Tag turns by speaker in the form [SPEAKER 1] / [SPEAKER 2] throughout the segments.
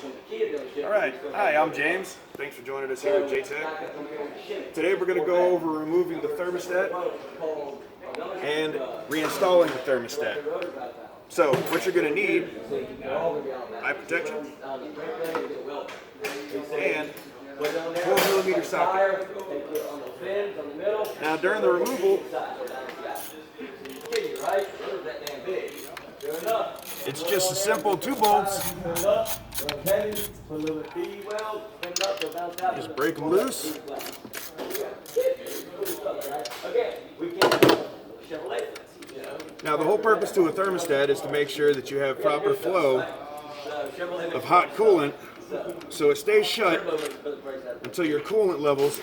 [SPEAKER 1] All right, hi, I'm James. Thanks for joining us here at JTech. Today we're going to go over removing the thermostat and reinstalling the thermostat. So what you're going to need, eye protection, and 12mm socket. Now during the removal, it's just a simple 2 bolts. Just break them loose. Now the whole purpose to a thermostat is to make sure that you have proper flow of hot coolant so it stays shut until your coolant levels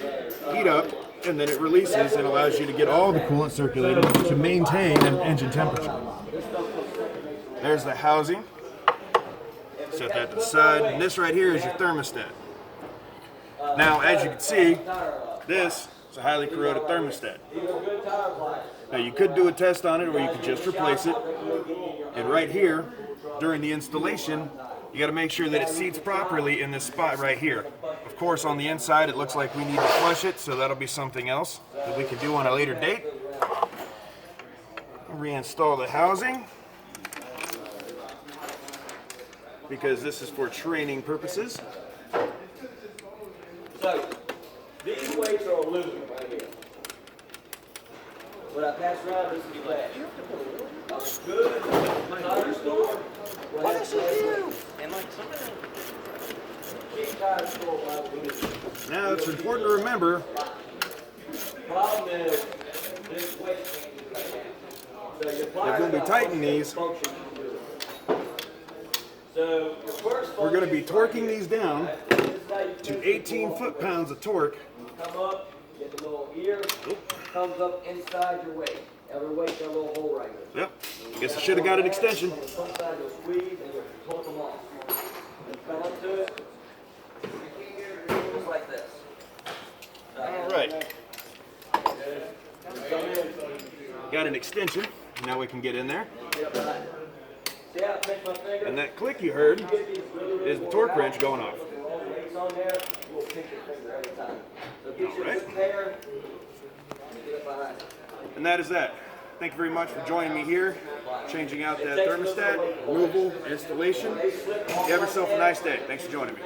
[SPEAKER 1] heat up, and then it releases and allows you to get all the coolant circulating to maintain an engine temperature. There's the housing. Set that to the side. And this right here is your thermostat. Now, as you can see, this is a highly corroded thermostat. Now, you could do a test on it, or you could just replace it. And right here, during the installation, you got to make sure that it seats properly in this spot right here. Of course, on the inside, it looks like we need to flush it, so that'll be something else that we can do on a later date. Reinstall the housing, because this is for training purposes.
[SPEAKER 2] So, these weights are aluminum right here. When I pass around, this is glass. Good, tire store. What does it do? And like cheap tire store.
[SPEAKER 1] Now, it's important to remember,
[SPEAKER 2] problem is, this weight can't be cut down. So
[SPEAKER 1] that when we tighten these, we're going to be torquing these down to 18 foot-pounds of torque.
[SPEAKER 2] Come up, get the little ear, comes up inside your weight. Every weight got a little hole right here.
[SPEAKER 1] Yep. Guess I should have got an extension.
[SPEAKER 2] On the front side, you'll squeeze and you'll torque them off. And come up to it, just like this.
[SPEAKER 1] All right. Got an extension. Now we can get in there.
[SPEAKER 2] See how I pinch my finger?
[SPEAKER 1] And that click you heard is the torque wrench going off.
[SPEAKER 2] On there, you will pinch your finger every time. So get your
[SPEAKER 1] Right.
[SPEAKER 2] foot there, and get it behind it.
[SPEAKER 1] And that is that. Thank you very much for joining me here, changing out that thermostat, removal, installation. You have yourself a nice day. Thanks for joining me.